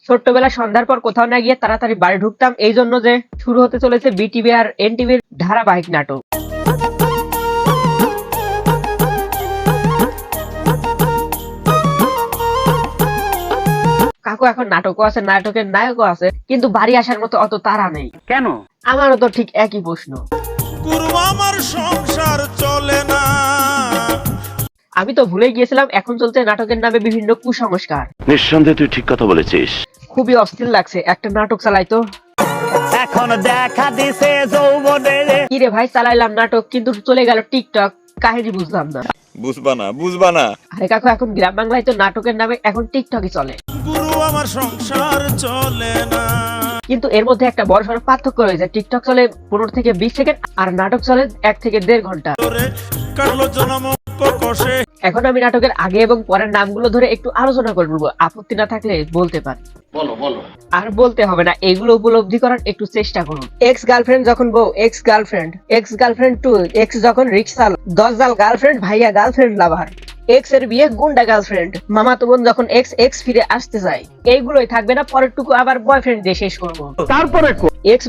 ছোট্টবেলা সন্ধ্যার পর কোথাও না গিয়ে তাড়াতাড়ি বাড়ি ঢুকতাম, এই জন্য যে শুরু হতে চলেছে বিটিভি আর এনটিভির ধারাবাহিক নাটক। কাকু এখন নাটকও আছে, নাটকের নায়কও আছে, কিন্তু বাড়ি আসার মতো অত তাড়া নেই কেন? আমারও তো ঠিক একই প্রশ্ন। গুরু আমার সংসার চলে না। আমি তো ভুলে গিয়েছিলাম এখন চলছে নাটকের নামে বিভিন্ন কুসংস্কার। নিঃসন্দেহে তুই ঠিক কথা বলেছিস। খুবই অস্থির লাগছে, একটা নাটক চালাইতো। এখন দেখা দিছে যৌবনে। কি রে ভাই, চালাইলাম নাটক কিন্তু চলে গেল টিকটক, কাহিনী বুঝলাম না। বুঝবা না। আরে কাকু, এখন গ্রাম বাংলায় তো নাটকের নামে এখন টিকটকই চলে। গুরু আমার সংসার চলে না। কিন্তু এর মধ্যে একটা বড় সড় পার্থক্য রয়েছে। টিকটক চলে 15 থেকে 20 সেকেন্ড আর নাটক চলে 1 থেকে 1.5 ঘন্টা। এখন আমি নাটকের আগে এবং পরের নামগুলো ধরে একটু আলোচনা করবো, আপত্তি না থাকলে বলতে পারি। বলো। আর বলতে হবে না, এগুলো উপলব্ধি করার একটু চেষ্টা করুন। এক্স গার্লফ্রেন্ড যখন বউ, এক্স গার্লফ্রেন্ড 2, এক্স যখন রিক্সা, 10 জাল গার্লফ্রেন্ড, ভাইয়া গার্লফ্রেন্ড লাভার, এক্স এর বিয়ে গুন্ডা গার্লফ্রেন্ড, মামাতো বোন যখন এক্স ফিরে আসতে চায়। এইগুলোই থাকবে না, পরের টুকু আবার বয়ফ্রেন্ড দিয়ে শেষ করবো। তারপরে এক্স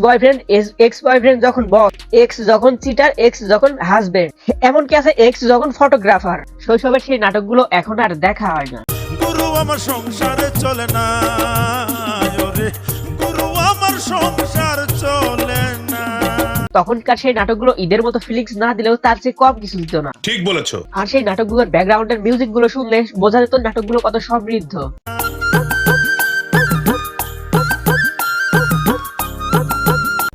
বয়ফ্রেন্ড যখন বস, এক্স যখন চিটার, এক্স যখন হাজবেন্ড, এমনকি আছে এক্স যখন ফটোগ্রাফার। শৈশবের সেই নাটকগুলো এখন আর দেখা হয় না। গুরু আমার সংসারে চলে না, গুরু আমার সংসার চলে না। তখনকার সেই নাটকগুলো ঈদের মতো ফিলিংস না দিলেও তার চেয়ে কম কিছু দিত না। ঠিক বলেছো। আর সেই নাটকগুলোর ব্যাকগ্রাউন্ডের মিউজিক গুলো শুনলে বোঝা যেত নাটকগুলো কত সমৃদ্ধ।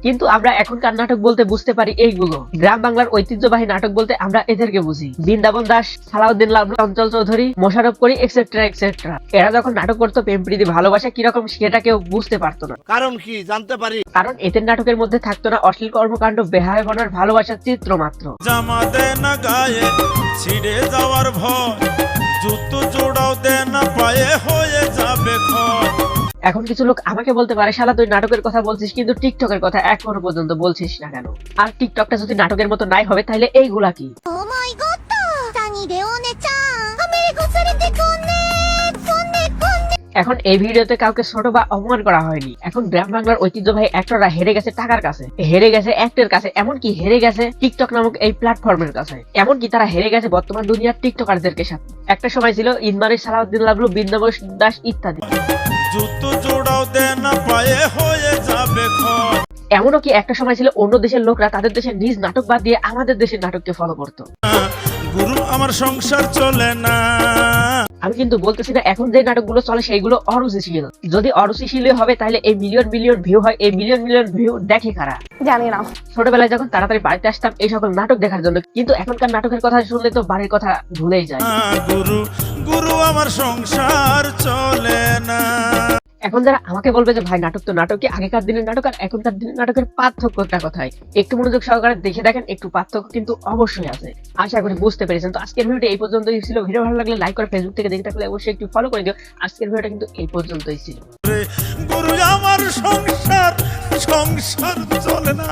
কিন্তু আমরা এখনকার নাটক বলতে বুঝতে পারি এইগুলো। গ্রাম বাংলার ঐতিহ্যবাহী নাটক বলতে আমরা এদেরকে বুঝি। বৃন্দাবন দাস, সালাউদ্দিন লাবলু, অঞ্চল চৌধুরী, মোশাররফ করিম, এক্সেট্রা। এরা যখন নাটক করতো প্রেম প্রীতি ভালোবাসা কিরকম সেটা কেউ বুঝতে পারতো না। কারণ কি জানতে পারি? কারণ এদের নাটকের মধ্যে থাকতো না অশ্লীল কর্মকাণ্ড, বেহায়াপনার ভালোবাসার চিত্র মাত্র। জামা দে না গায়ে, ছিড়ে যাওয়ার ভয়, জুতো জোড়াও দে না পায়ে, হয়ে যাবে ক্ষয়। এখন কিছু লোক আমাকে বলতে পারে, শালা তুই নাটকের কথা বলছিস কিন্তু টিকটকের কথা এখনো পর্যন্ত বলছিস না কেন? আর টিকটকটা যদি নাটকের মতো নাই হবে তাহলে এইগুলা কি? এখন এই ভিডিওতে কাউকে ছোট বা অপমান করা হয়নি। এখন গ্রাম বাংলার ঐতিহ্যবাহী অ্যাক্টররা হেরে গেছে টাকার কাছে, হেরে গেছে অ্যাক্টের কাছে, এমনকি হেরে গেছে টিকটক নামক এই প্ল্যাটফর্মের কাছে। এমনকি তারা হেরে গেছে বর্তমান দুনিয়ার টিকটকারদেরকে সাথে। একটা সময় ছিল ঈদমারি, সালাউদ্দিন লাবলু, বৃন্দাবন দাস ইত্যাদি। জুতো জোড়াও দে না পায়ে, হয়ে যাবে ক্ষয়। এমনও কি একটা সময় ছিল অন্য দেশের লোকরা তাদের দেশের নিজ নাটক বাদ দিয়ে আমাদের দেশের নাটককে ফলো করতো। গুরু আমার সংসার চলে না। আমি কিন্তু বলতেছি না এখন যে নাটকগুলো চলে সেইগুলো অরুচিশীল। যদি অরুচিশীল হবে তাহলে এই মিলিয়ন ভিউ হয়, এই মিলিয়ন ভিউ দেখে কারা জানি না। ছোটবেলায় যখন তাড়াতাড়ি বাড়িতে আসতাম এই সকল নাটক দেখার জন্য, কিন্তু এখনকার নাটকের কথা শুনলে তো বাড়ির কথা ভুলেই যায়। গুরু আমার সংসার চলে না। এখন যারা আমাকে বলবে যে ভাই নাটক তো নাটক, কি আগেকার দিনের নাটক আর এখনকার দিনের নাটকের পার্থক্যটা কোথায়, একটু মনোযোগ সহকারে দেখে দেখেন, একটু পার্থক্য কিন্তু অবশ্যই আছে। আশা করি বুঝতে পেরেছেন। তো আজকের ভিডিওটা এই পর্যন্তই ছিল। ভিডিও ভালো লাগলে লাইক করে, ফেসবুক থেকে দেখে থাকলে অবশ্যই একটু ফলো করে দিও। আজকের ভিডিওটা কিন্তু এই পর্যন্তই ছিল। গুরু আমার সংসার চলে না।